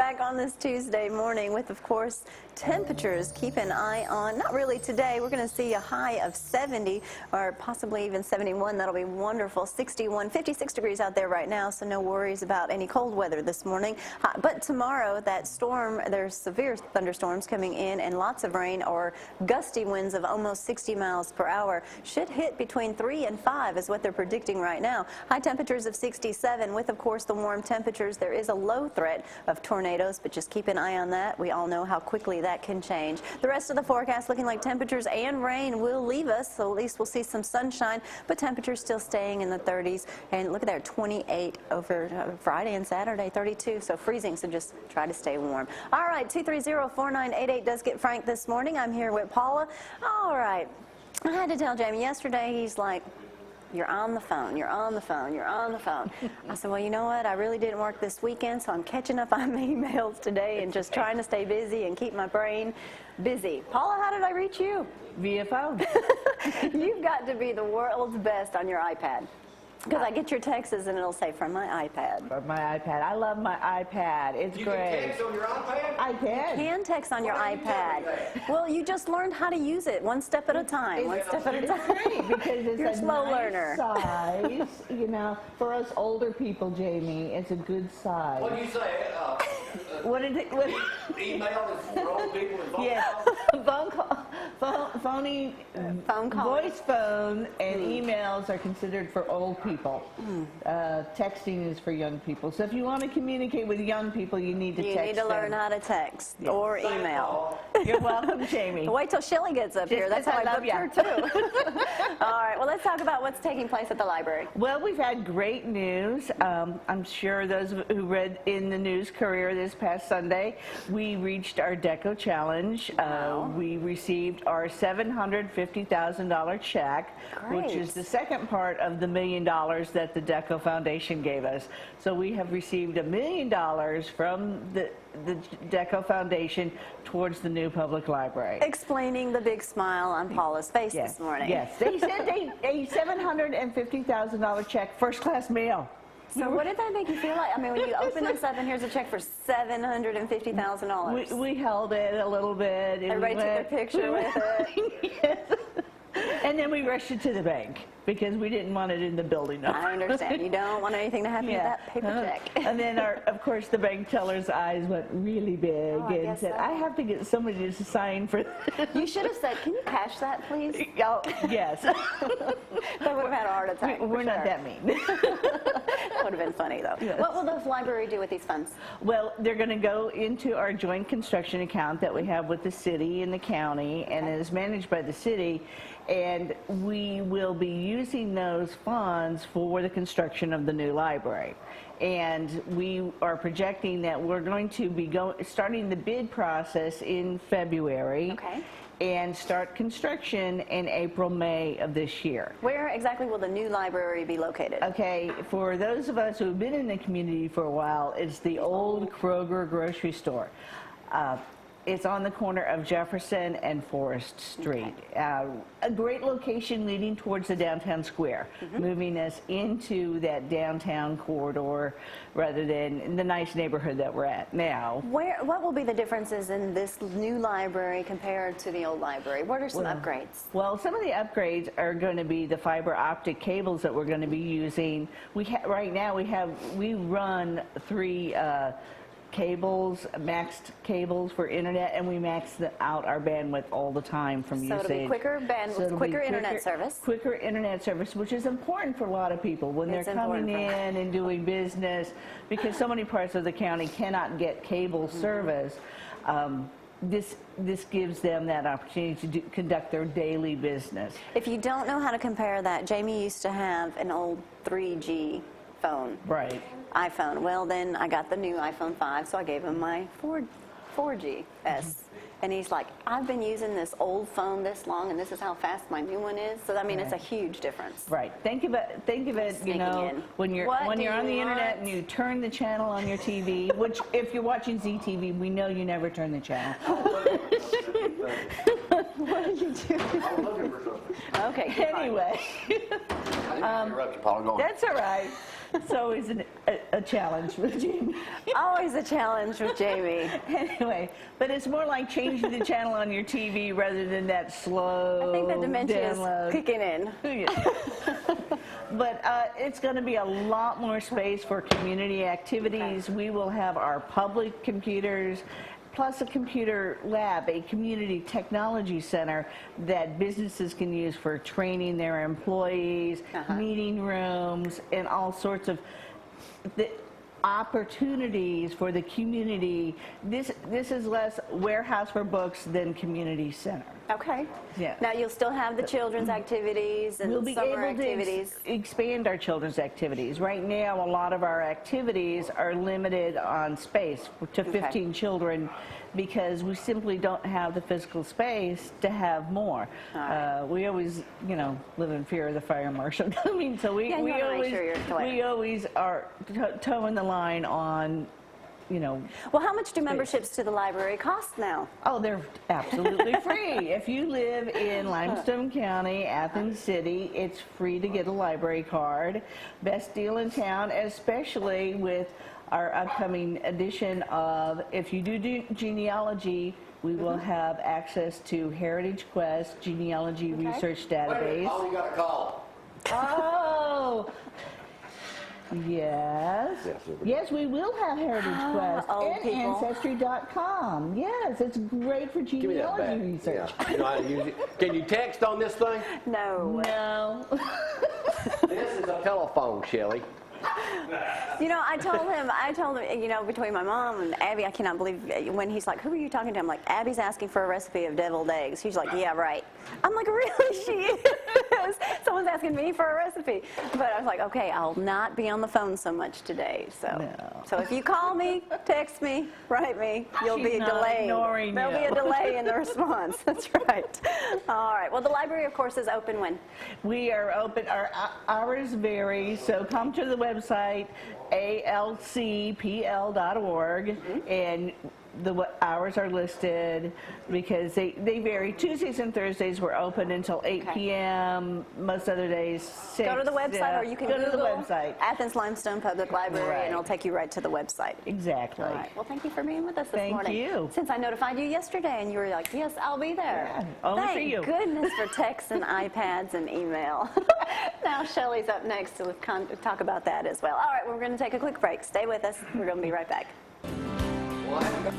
back on this Tuesday morning with, of course, temperatures. Keep an eye on, not really today. We're going to see a high of 70 or possibly even 71. That'll be wonderful. 61, 56 degrees out there right now, so no worries about any cold weather this morning. But tomorrow, that storm, there's severe thunderstorms coming in and lots of rain or gusty winds of almost 60 miles per hour. Should hit between 3 and 5 is what they're predicting right now. High temperatures of 67 with, of course, the warm temperatures. There is a low threat of tornadoes, but just keep an eye on that. We all know how quickly that can change. The rest of the forecast looking like temperatures and rain will leave us, so at least we'll see some sunshine, but temperatures still staying in the 30s. And look at that, 28 over Friday and Saturday, 32, so freezing, so just try to stay warm. All right, 230-4988 does get Frank this morning. I'm here with Paula. All right, I had to tell Jamie yesterday, he's like, "You're on the phone, you're on the phone, you're on the phone." I said, well, you know what? I really didn't work this weekend, so I'm catching up on emails today and just trying to stay busy and keep my brain busy. Paula, how did I reach you? Via phone. You've got to be the world's best on your iPad. Because I get your texts and it'll say from my iPad. From my iPad. I love my iPad. It's great. You can text on your iPad? I can. You can text on your iPad. Well, you just learned how to use it one step at a time. One step at a time. It's great because it's You're a a slow nice learner. size. You know, for us older people, Jamie, it's a good size. What do you say? What is it? What? Email is for old people and phone Yes, calls? Phone call. voice phone and emails are considered for old people. Texting is for young people. So if you want to communicate with young people, you need to text them. You need to learn how to text or email. You're welcome, Jamie. Wait till Shelley gets up here. That's how I booked her, too. All right, well, let's talk about what's taking place at the library. Well, we've had great news. I'm sure those who read in the News Courier this past Sunday, we reached our DECO challenge. Wow. We received our $750,000 check, which is the second part of the $1 million that the DECO Foundation gave us. So we have received $1 million from the DECO Foundation towards the new public library. Explaining the big smile on Paula's face this morning. Yes, they sent a $750,000 check, first-class mail. So what did that make you feel like? I mean, when you open this up and here's a check for $750,000. We held it a little bit. And everybody took their picture with it. Yes. And then we rushed it to the bank because we didn't want it in the building. I understand. You don't want anything to happen to that paper check. And then, of course, the bank teller's eyes went really big and said, I have to get somebody to sign for this. You should have said, can you cash that, please? Oh, yes. They would have had a heart attack. We're not that mean. That would have been funny, though. Yes. What will the library do with these funds? Well, they're going to go into our joint construction account that we have with the city and the county, and it is managed by the city. And we will be using those funds for the construction of the new library. And we are projecting that we're going to be starting the bid process in February. Okay. And start construction in April, May of this year. Where exactly will the new library be located? Okay, for those of us who have been in the community for a while, it's the old Kroger grocery store. It's on the corner of Jefferson and Forest Street. Okay. A great location leading towards the downtown square, moving us into that downtown corridor rather than in the nice neighborhood that we're at now. What will be the differences in this new library compared to the old library? What are some upgrades? Well, some of the upgrades are going to be the fiber optic cables that we're going to be using. Right now we run 3 cables, maxed cables for internet, and we max out our bandwidth all the time from usage. So it'll be quicker bandwidth, quicker internet service. Quicker internet service, which is important for a lot of people when they're coming in and doing business, because so many parts of the county cannot get cable service. This gives them that opportunity to conduct their daily business. If you don't know how to compare that, Jamie used to have an old 3G phone. Right. iPhone. Well, then I got the new iPhone 5, so I gave him my 4GS. And he's like, I've been using this old phone this long, and this is how fast my new one is. So, I mean, it's a huge difference. Right. Think of it, you know, when you're on the internet and you turn the channel on your TV, which if you're watching ZTV, we know you never turn the channel. What are you doing? I was looking for something. Okay, keep on. Anyway, I didn't interrupt you, Paula. Go on. that's all right. It's always a challenge with Jamie. Always a challenge with Jamie. Anyway, but it's more like changing the channel on your TV rather than that slow I think the dementia download. is kicking in. Yeah. But it's going to be a lot more space for community activities. We will have our public computers, plus a computer lab, a community technology center that businesses can use for training their employees, meeting rooms, and all sorts of opportunities for the community. This is less warehouse for books than community center. Okay. Yeah. Now you'll still have the children's activities and We'll be summer able activities. to expand our children's activities. Right now, a lot of our activities are limited on space to 15 children because we simply don't have the physical space to have more. We always, live in fear of the fire marshal coming, so we always are toeing the line on, Well, how much do memberships to the library cost now? Oh, they're absolutely free. If you live in Limestone County, Athens City, it's free to get a library card. Best deal in town, especially with our upcoming edition of, if you do genealogy, we will have access to Heritage Quest Genealogy Research Wait a minute, Database. Paula, you got a call. Oh! Yes. Yes, we will have Heritage Quest old and people. Ancestry.com. Yes, it's great for Give me that genealogy back. research. Yeah. You know how to use it? Can you text on this thing? No. No. This is a telephone, Shelley. I told him, between my mom and Abby, I cannot believe when he's like, who are you talking to? I'm like, Abby's asking for a recipe of deviled eggs. He's like, yeah, right. I'm like, really? She is. Someone's asking me for a recipe. But I was like, okay, I'll not be on the phone so much today. So if you call me, text me, write me, you'll be delayed. There'll be a delay in the response. That's right. All right. Well, the library, of course, is open when? We are open. Our hours vary, so come to the website, alcpl.org, and the hours are listed because they vary. Tuesdays and Thursdays we're open until 8 p.m. Most other days 6. Go to the website, or you can go Google to the website. Athens Limestone Public Library, Right. and it'll take you right to the website. Exactly. All right. Well, thank you for being with us this Thank morning. you. Since I notified you yesterday, and you were like, yes, I'll be there. Yeah, only for Thank you. goodness for texts and iPads and email. Now Shelley's up next to talk about that as well. All right, we're going to take a quick break. Stay with us. We're going to be right back. Well,